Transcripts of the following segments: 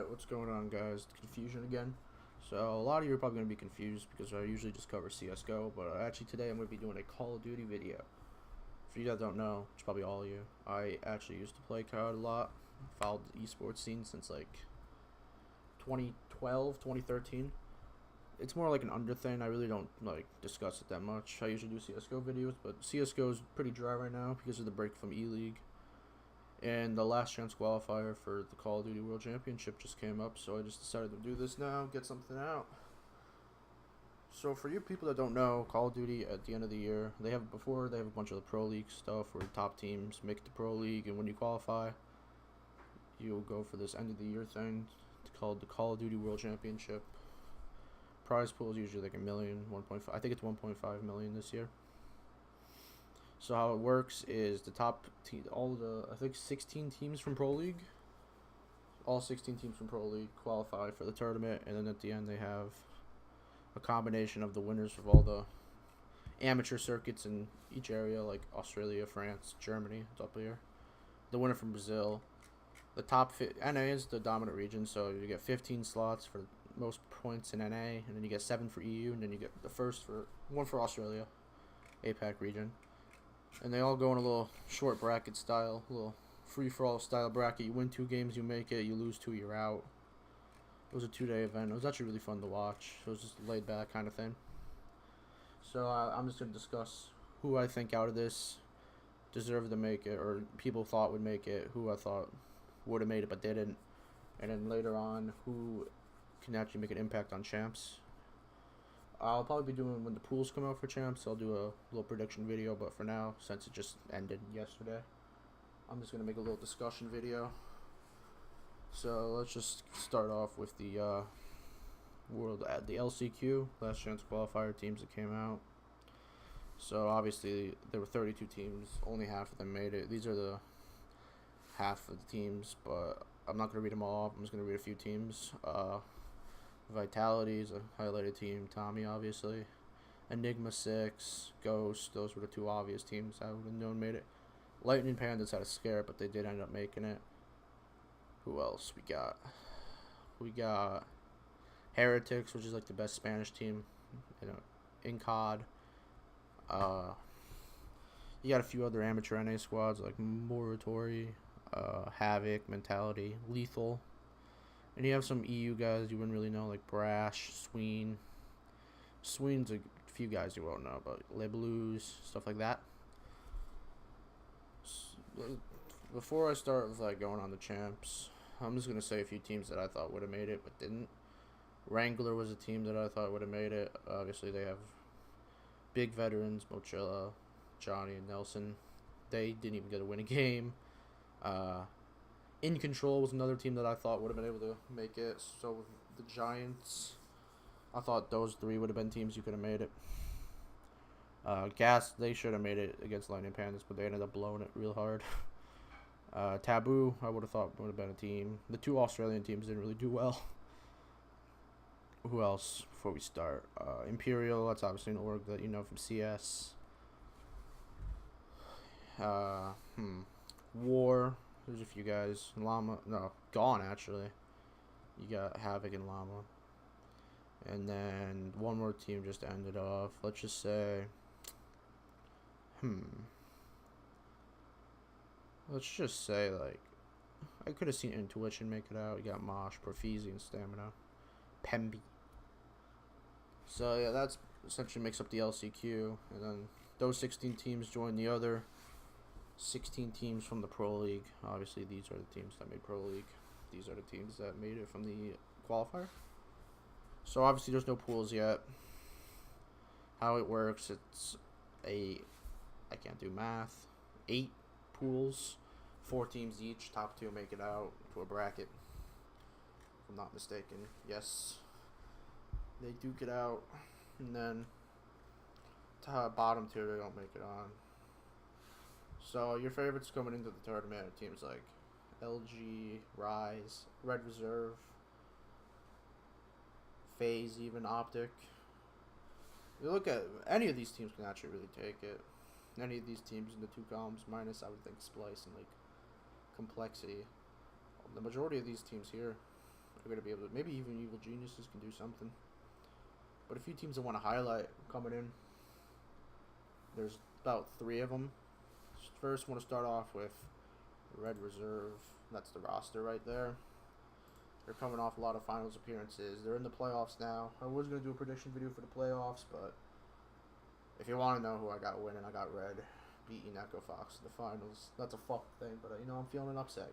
What's going on, guys? Confusion again. So a lot of you are probably going to be confused because I usually just cover CS:GO, but actually today I'm going to be doing a Call of Duty video. For you that don't know, it's probably all of you, I actually used to play COD a lot. Followed the esports scene since like 2012, 2013. It's more like an under thing. I really don't like discuss it that much. I usually do CS:GO videos, but CS:GO is pretty dry right now because of the break from E-League. And the last chance qualifier for the Call of Duty World Championship just came up, so I just decided to do this now, get something out. So for you people that don't know, Call of Duty at the end of the year, they have a bunch of the Pro League stuff where top teams make the Pro League, and when you qualify, you'll go for this end of the year thing. It's called the Call of Duty World Championship. Prize pool is usually like a million, 1.5. I think it's 1.5 million this year. So how it works is the top team, I think 16 teams from Pro League, all 16 teams from Pro League qualify for the tournament, and then at the end they have a combination of the winners of all the amateur circuits in each area, like Australia, France, Germany. It's up here. The winner from Brazil. The NA is the dominant region, so you get 15 slots for most points in NA, and then you get 7 for EU, and then you get one for Australia, APAC region. And they all go in a little short bracket style, a little free-for-all style bracket. You win 2 games, you make it. You lose 2, you're out. It was a 2-day event. It was actually really fun to watch. It was just a laid-back kind of thing. So I'm just going to discuss who I think out of this deserved to make it, or people thought would make it, who I thought would have made it but didn't. And then later on, who can actually make an impact on champs. I'll probably be doing when the pools come out for champs. I'll do a little prediction video, but for now, since it just ended yesterday, I'm just gonna make a little discussion video. So let's just start off with the the LCQ, last chance qualifier teams that came out. So obviously there were 32 teams, only half of them made it. These are the half of the teams, but I'm not gonna read them all off. I'm just gonna read a few teams. Vitality is a highlighted team. Tommy, obviously. Enigma 6, Ghost. Those were the 2 obvious teams I would have known made it. Lightning Pandas had a scare, but they did end up making it. Who else we got? We got Heretics, which is like the best Spanish team, in COD. You got a few other amateur NA squads like Moratori, Havoc, Mentality, Lethal. And you have some EU guys you wouldn't really know, like Brash, Sween. Sween's a few guys you won't know, but Le Blues, stuff like that. Before I start with going on the champs, I'm just gonna say a few teams that I thought would have made it but didn't. Wrangler was a team that I thought would have made it. Obviously, they have big veterans, Mochilla, Johnny, and Nelson. They didn't even get to win a game. In Control was another team that I thought would have been able to make it. So the Giants, I thought those 3 would have been teams you could have made it. Gas, they should have made it against Lightning Pandas, but they ended up blowing it real hard. Taboo, I would have thought would have been a team. The 2 Australian teams didn't really do well. Who else before we start? Imperial, that's obviously an org that you know from CS. War. There's a few guys. Llama. No, Gone, actually. You got Havoc and Llama. And then one more team just ended off. Let's just say... Let's just say, I could have seen Intuition make it out. You got Mosh, Profizi, and Stamina. Pemby. So, yeah, that's essentially makes up the LCQ. And then those 16 teams join the other 16 teams from the Pro League. Obviously, these are the teams that made Pro League. These are the teams that made it from the qualifier. So, obviously, there's no pools yet. How it works, I can't do math, 8 pools, 4 teams each. Top 2 make it out to a bracket, if I'm not mistaken. Yes, they duke it out. And then bottom 2, they don't make it on. So your favorites coming into the tournament are teams like LG, Rise, Red Reserve, FaZe, even Optic. You look at any of these teams can actually really take it. Any of these teams in the 2 columns, minus I would think Splice and Complexity. The majority of these teams here They're gonna be able to. Maybe even Evil Geniuses can do something. But a few teams I want to highlight coming in. There's about 3 of them. First, want to start off with Red Reserve. That's the roster right there. They're coming off a lot of finals appearances. They're in the playoffs now. I was going to do a prediction video for the playoffs, but if you want to know who I got winning, I got Red beating Echo Fox in the finals. That's a fuck thing, but I'm feeling an upset,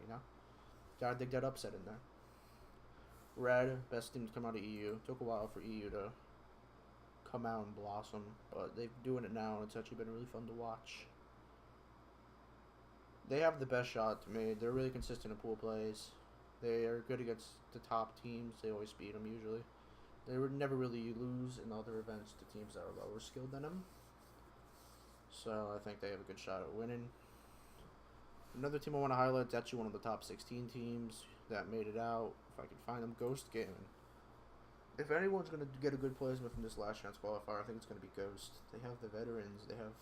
Gotta dig that upset in there. Red, best team to come out of EU. Took a while for EU to come out and blossom, but they're doing it now, and it's actually been really fun to watch. They have the best shot to me. They're really consistent in pool plays. They are good against the top teams. They always beat them usually. They would never really lose in other events to teams that are lower skilled than them. So I think they have a good shot at winning. Another team I want to highlight is actually one of the top 16 teams that made it out. If I can find them, Ghost Gaming. If anyone's going to get a good placement from this last chance qualifier, I think it's going to be Ghost. They have the veterans. They have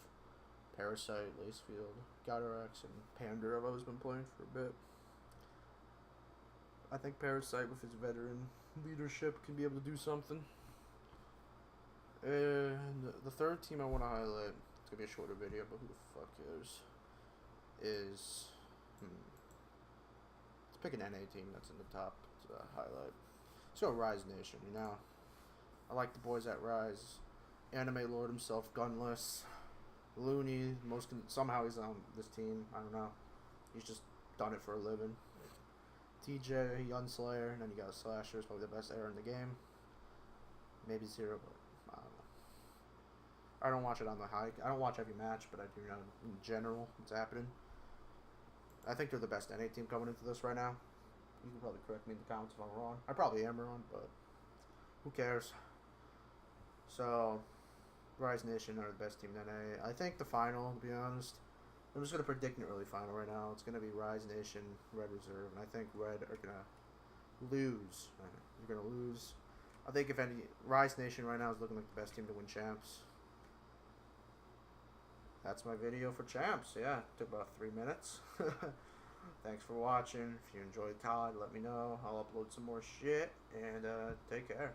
Parasite, Lacefield, Gadorax, and Pander I've always been playing for a bit. I think Parasite with his veteran leadership can be able to do something. And the third team I want to highlight, it's going to be a shorter video, but who the fuck cares, is... Let's pick an NA team that's in the top to highlight. Let's go Rise Nation, I like the boys at Rise. Anime Lord himself, Gunless. Looney, somehow he's on this team. I don't know. He's just done it for a living. TJ, Gunslayer, and then you got Slasher, is probably the best error in the game. Maybe Zero, but I don't know. I don't watch it on the hike. I don't watch every match, but I do know in general what's happening. I think they're the best NA team coming into this right now. You can probably correct me in the comments if I'm wrong. I probably am wrong, but who cares? So, Rise Nation are the best team in NA. I think the final, to be honest, I'm just going to predict an early final right now. It's going to be Rise Nation, Red Reserve, and I think Red are going to lose. They're going to lose. I think if any, Rise Nation right now is looking like the best team to win champs. That's my video for champs. Yeah, it took about 3 minutes. Thanks for watching. If you enjoyed COD, let me know. I'll upload some more shit, and take care.